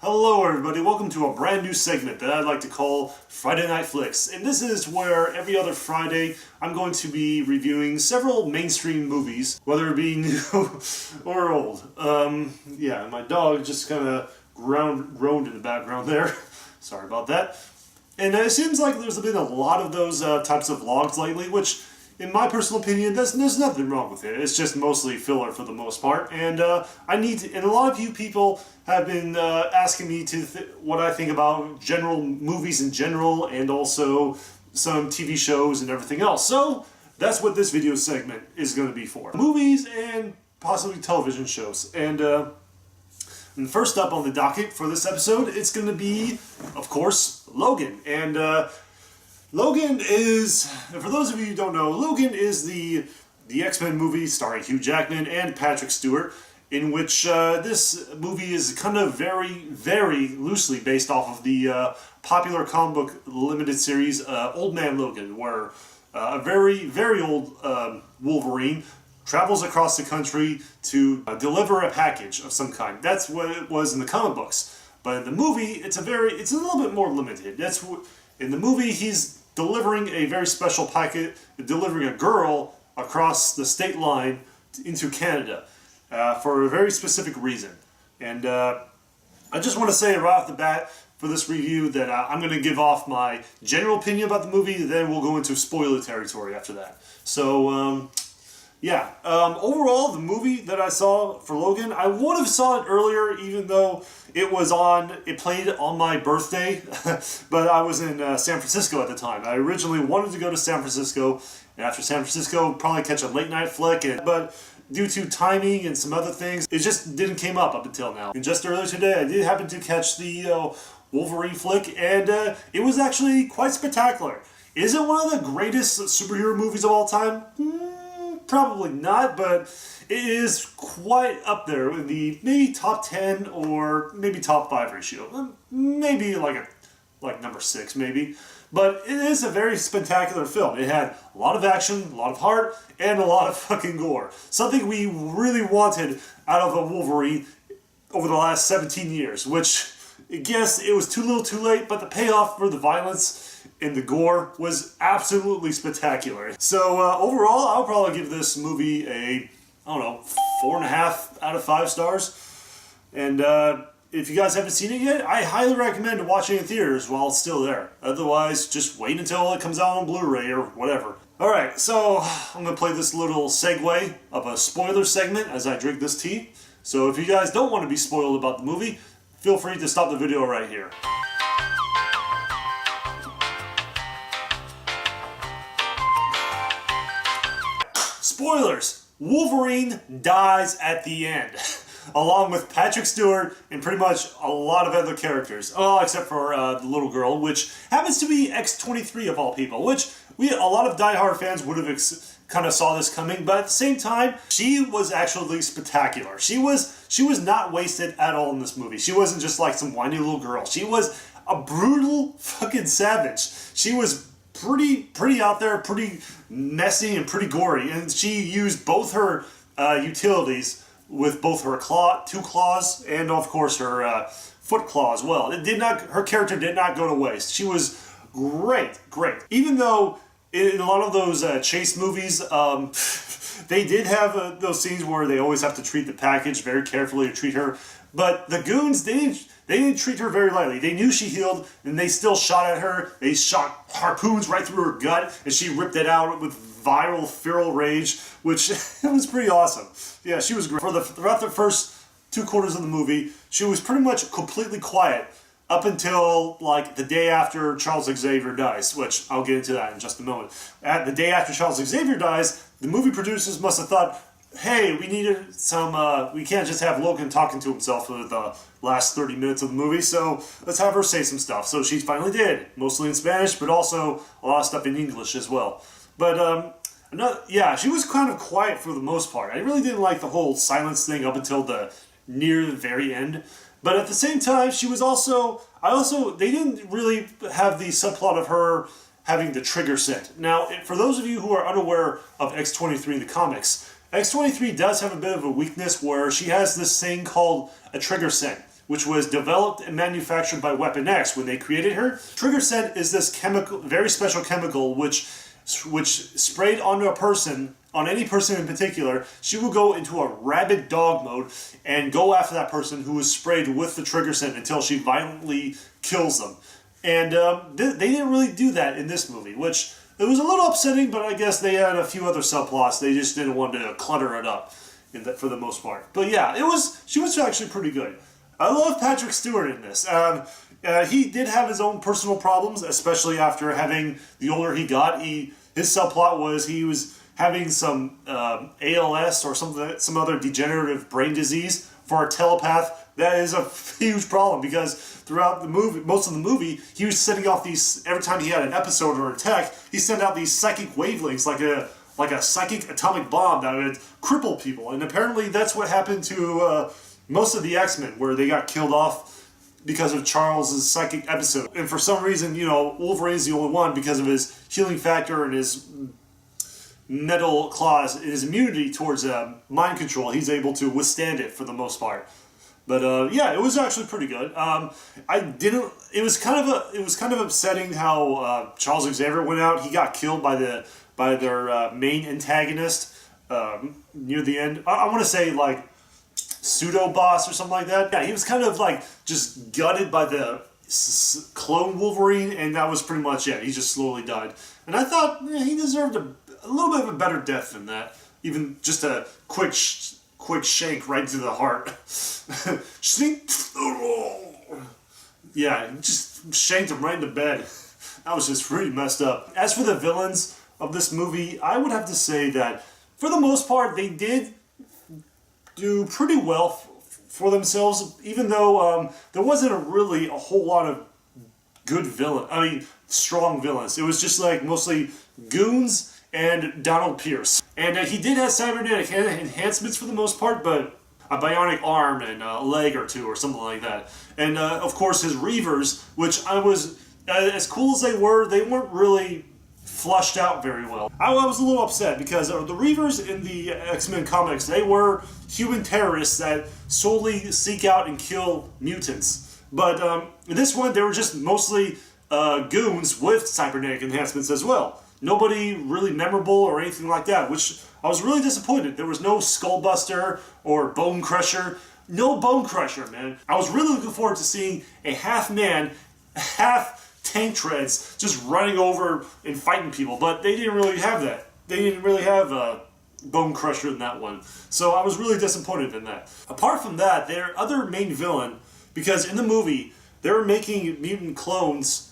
Hello everybody, welcome to a brand new segment that I'd like to call Friday Night Flicks. And this is where every other Friday I'm going to be reviewing several mainstream movies, whether it be new or old. Yeah, my dog just kind of groaned in the background there. Sorry about that. And it seems like there's been a lot of those types of vlogs lately, which in my personal opinion, there's nothing wrong with it. It's just mostly filler for the most part. And and a lot of you people have been asking me what I think about general movies in general, and also some TV shows and everything else. So that's what this video segment is going to be for. Movies and possibly television shows. And first up on the docket for this episode, it's going to be, of course, Logan. And Logan is, for those of you who don't know, Logan is the X-Men movie starring Hugh Jackman and Patrick Stewart, in which this movie is kind of very, very loosely based off of the popular comic book limited series Old Man Logan, where a very, very old Wolverine travels across the country to deliver a package of some kind. That's what it was in the comic books. But in the movie, it's a little bit more limited. In the movie, he's delivering a very special packet, delivering a girl across the state line into Canada for a very specific reason. And I just want to say right off the bat for this review that I'm going to give off my general opinion about the movie, then we'll go into spoiler territory after that. So, overall, the movie that I saw for Logan, I would have saw it earlier, even though it played on my birthday, but I was in San Francisco at the time. I originally wanted to go to San Francisco, and after San Francisco, probably catch a late night flick, but due to timing and some other things, it just didn't came up until now. And just earlier today, I did happen to catch the Wolverine flick, and it was actually quite spectacular. Is it one of the greatest superhero movies of all time? Probably not, but it is quite up there in the maybe top 10 or maybe top 5 ratio. Maybe like number 6 maybe. But it is a very spectacular film. It had a lot of action, a lot of heart, and a lot of fucking gore. Something we really wanted out of a Wolverine over the last 17 years, which I guess it was too little too late, but the payoff for the violence and the gore was absolutely spectacular. So overall, I'll probably give this movie a, 4.5 out of 5 stars. And if you guys haven't seen it yet, I highly recommend watching it in theaters while it's still there. Otherwise, just wait until it comes out on Blu-ray or whatever. Alright, so I'm going to play this little segue of a spoiler segment as I drink this tea. So if you guys don't want to be spoiled about the movie, feel free to stop the video right here. Spoilers! Wolverine dies at the end, along with Patrick Stewart and pretty much a lot of other characters. Oh, except for the little girl, which happens to be X-23 of all people, which a lot of diehard fans would have kind of saw this coming, but at the same time, she was actually spectacular. She was not wasted at all in this movie. She wasn't just like some whiny little girl. She was a brutal fucking savage. She was pretty out there, pretty messy and pretty gory, and she used both her utilities with both her two claws and of course her foot claw as well. Her character did not go to waste. She was great. Even though in a lot of those chase movies, they did have those scenes where they always have to treat the package very carefully to treat her, but the goons, they didn't treat her very lightly. They knew she healed, and they still shot at her. They shot harpoons right through her gut, and she ripped it out with feral rage, which was pretty awesome. Yeah, she was great. Throughout the first 2 quarters of the movie, she was pretty much completely quiet up until like the day after Charles Xavier dies, which I'll get into that in just a moment. At the day after Charles Xavier dies, the movie producers must have thought, hey, we needed we can't just have Logan talking to himself for the last 30 minutes of the movie, so let's have her say some stuff. So she finally did, mostly in Spanish, but also a lot of stuff in English as well. But, she was kind of quiet for the most part. I really didn't like the whole silence thing up until near the very end. But at the same time, she was they didn't really have the subplot of her having the trigger set. Now, for those of you who are unaware of X-23 in the comics, X-23 does have a bit of a weakness where she has this thing called a trigger scent, which was developed and manufactured by Weapon X when they created her. Trigger scent is this chemical, very special chemical, which sprayed onto a person, on any person in particular, she will go into a rabid dog mode and go after that person who was sprayed with the trigger scent until she violently kills them. And they didn't really do that in this movie, which it was a little upsetting, but I guess they had a few other subplots. They just didn't want to clutter it up for the most part. But yeah, she was actually pretty good. I love Patrick Stewart in this. He did have his own personal problems, especially after having, the older he got, his subplot was he was having some ALS or some other degenerative brain disease. For a telepath, that is a huge problem, because throughout the movie, most of the movie, he was sending off these, every time he had an episode or attack, he sent out these psychic wavelengths, like a psychic atomic bomb that would cripple people. And apparently that's what happened to most of the X-Men, where they got killed off because of Charles' psychic episode. And for some reason, Wolverine's the only one, because of his healing factor and his metal claws, his immunity towards mind control, he's able to withstand it for the most part. But yeah, it was actually pretty good. It was kind of upsetting how Charles Xavier went out. He got killed by their main antagonist near the end. I want to say like pseudo boss or something like that. Yeah, he was kind of like just gutted by the clone Wolverine, and that was pretty much it. He just slowly died, and I thought he deserved a little bit of a better death than that. Even just a quick shank right to the heart. Yeah, just shanked him right into bed. That was just really messed up. As for the villains of this movie, I would have to say that for the most part they did do pretty well for themselves, even though there wasn't really a whole lot of good strong villains. It was just like mostly goons and Donald Pierce. And he did have cybernetic enhancements for the most part, but a bionic arm and a leg or two or something like that. And of course his Reavers, which as cool as they weren't really flushed out very well. I was a little upset because the Reavers in the X-Men comics, they were human terrorists that solely seek out and kill mutants. But in this one, they were just mostly goons with cybernetic enhancements as well. Nobody really memorable or anything like that, which I was really disappointed. There was no Skullbuster or Bone Crusher. No Bone Crusher, man. I was really looking forward to seeing a half-man, half-tank treads just running over and fighting people, but they didn't really have that. They didn't really have Bone Crusher in that one. So I was really disappointed in that. Apart from that, their other main villain, because in the movie, they were making mutant clones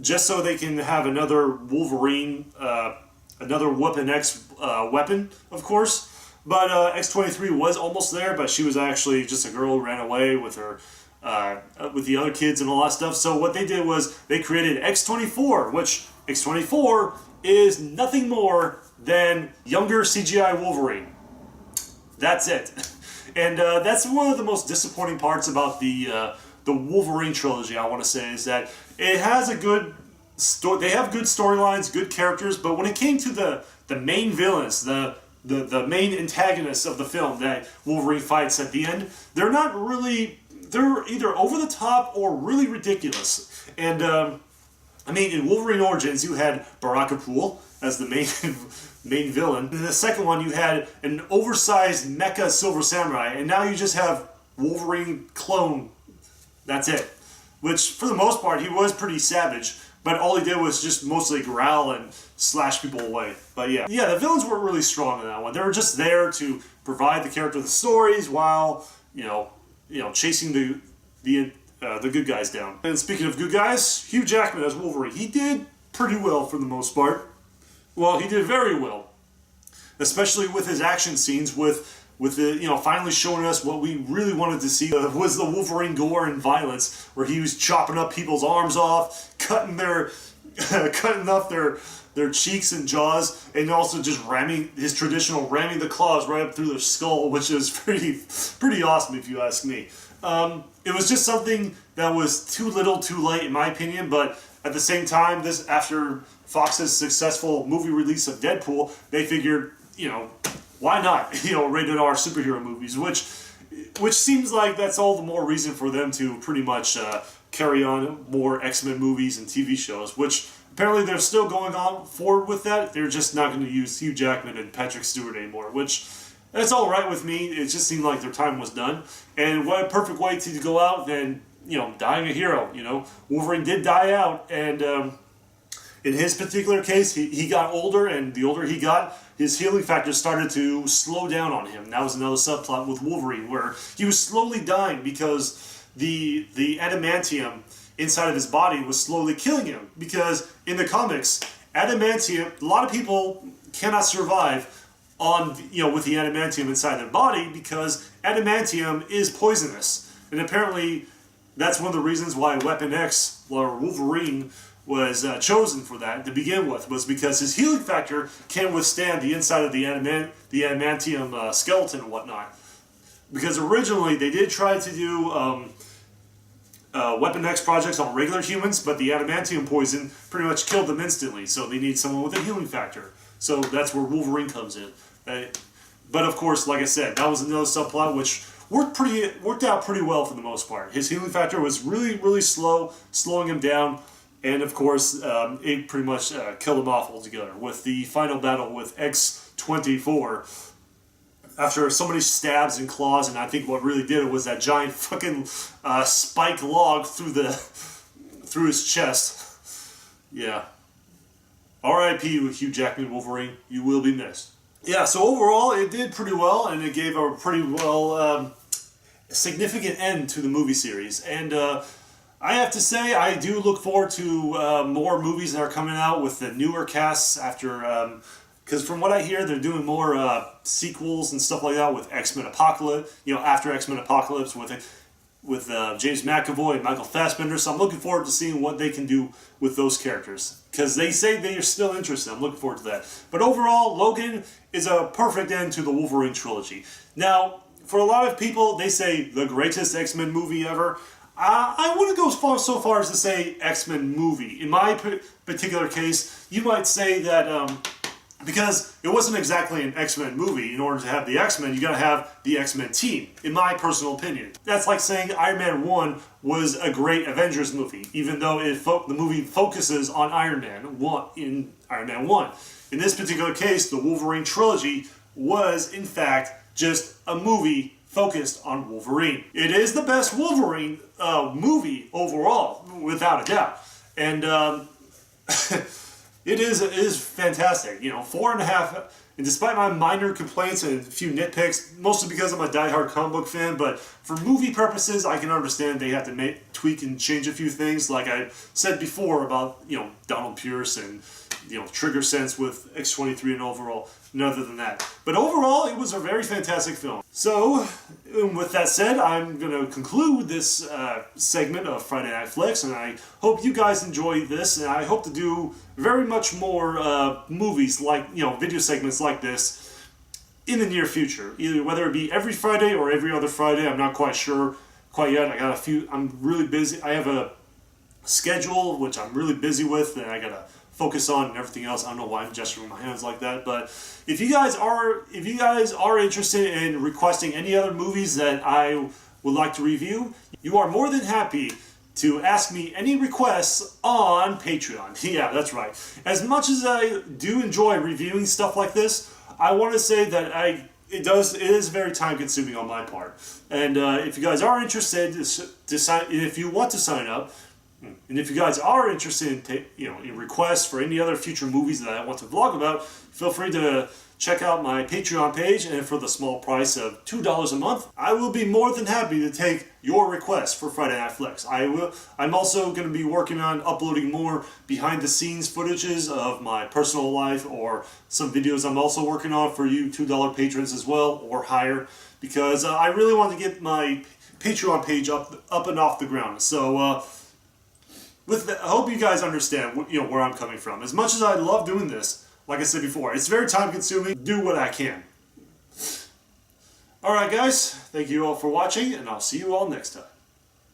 just so they can have another Wolverine, another Weapon X weapon, of course. But X-23 was almost there, but she was actually just a girl who ran away with her, with the other kids and all that stuff. So what they did was they created X-24, which X-24 is nothing more than younger CGI Wolverine. That's it. And that's one of the most disappointing parts about the Wolverine trilogy, I want to say, is that it has a good story. They have good storylines, good characters, but when it came to the main villains, the main antagonists of the film that Wolverine fights at the end, they're not really, they're either over the top or really ridiculous. And in Wolverine Origins, you had Baraka-Pool as the main villain. In the second one, you had an oversized mecha Silver Samurai, and now you just have Wolverine clone. That's it. Which, for the most part, he was pretty savage, but all he did was just mostly growl and slash people away. But yeah, the villains weren't really strong in that one. They were just there to provide the character the stories while, chasing the good guys down. And speaking of good guys, Hugh Jackman as Wolverine, he did pretty well for the most part. Well, he did very well, especially with his action scenes with the, finally showing us what we really wanted to see was the Wolverine gore and violence, where he was chopping up people's arms off, cutting off their cheeks and jaws, and also just ramming the claws right up through their skull, which is pretty awesome if you ask me. It was just something that was too little, too late in my opinion, but at the same time, after Fox's successful movie release of Deadpool, they figured, why not, rated R superhero movies, which which seems like that's all the more reason for them to pretty much carry on more X-Men movies and TV shows, which apparently they're still going on forward with that. They're just not going to use Hugh Jackman and Patrick Stewart anymore, which that's all right with me. It just seemed like their time was done. And what a perfect way to go out than, dying a hero. Wolverine did die out, and in his particular case, he got older, and the older he got, his healing factor started to slow down on him. That was another subplot with Wolverine, where he was slowly dying because the adamantium inside of his body was slowly killing him. Because in the comics, adamantium, a lot of people cannot survive on with the adamantium inside their body because adamantium is poisonous. And apparently that's one of the reasons why Weapon X, or Wolverine, was chosen for that to begin with, was because his healing factor can withstand the inside of the adamantium skeleton and whatnot. Because originally they did try to do Weapon X projects on regular humans, but the adamantium poison pretty much killed them instantly, so they need someone with a healing factor. So that's where Wolverine comes in. But of course, like I said, that was another subplot which worked out pretty well for the most part. His healing factor was really, really slow, slowing him down. And of course, it pretty much killed him off altogether with the final battle with X-24. After so many stabs and claws, and I think what really did it was that giant fucking spike log through his chest. Yeah. R.I.P. with Hugh Jackman Wolverine. You will be missed. Yeah, so overall, it did pretty well, and it gave a pretty well significant end to the movie series. And I have to say, I do look forward to more movies that are coming out with the newer casts after, because from what I hear, they're doing more sequels and stuff like that with X-Men Apocalypse, after X-Men Apocalypse with James McAvoy and Michael Fassbender. So I'm looking forward to seeing what they can do with those characters, because they say they are still interested. I'm looking forward to that. But overall, Logan is a perfect end to the Wolverine trilogy. Now, for a lot of people, they say the greatest X-Men movie ever. I wouldn't go so far as to say X-Men movie. In my particular case, you might say that because it wasn't exactly an X-Men movie. In order to have the X-Men, you gotta have the X-Men team, in my personal opinion. That's like saying Iron Man 1 was a great Avengers movie, even though the movie focuses on Iron Man 1 in Iron Man 1. In this particular case, the Wolverine trilogy was, in fact, just a movie focused on Wolverine. It is the best Wolverine movie overall, without a doubt. And it is fantastic. 4.5, and despite my minor complaints and a few nitpicks, mostly because I'm a diehard comic book fan, but for movie purposes, I can understand they have to tweak and change a few things, like I said before about, Donald Pierce and, Trigger Sense with X-23 and overall, and other than that. But overall, it was a very fantastic film. So, with that said, I'm going to conclude this segment of Friday Night Flicks, and I hope you guys enjoyed this, and I hope to do very much more movies like, video segments like this in the near future. Either whether it be every Friday or every other Friday, I'm not quite sure quite yet. I got I'm really busy. I have a schedule which I'm really busy with, and I got to focus on and everything else. I don't know why I'm gesturing with my hands like that, but if you guys are interested in requesting any other movies that I would like to review, you are more than happy to ask me any requests on Patreon. Yeah, that's right. As much as I do enjoy reviewing stuff like this, I want to say that it is very time consuming on my part. And if you guys are interested if you want to sign up, and if you guys are interested in requests for any other future movies that I want to vlog about, feel free to check out my Patreon page, and for the small price of $2 a month, I will be more than happy to take your requests for Friday Night Flicks. I'm also going to be working on uploading more behind-the-scenes footages of my personal life, or some videos I'm also working on for you $2 patrons as well, or higher, because I really want to get my Patreon page up and off the ground. So, I hope you guys understand where I'm coming from. As much as I love doing this, like I said before, it's very time consuming. Do what I can. Alright guys, thank you all for watching, and I'll see you all next time.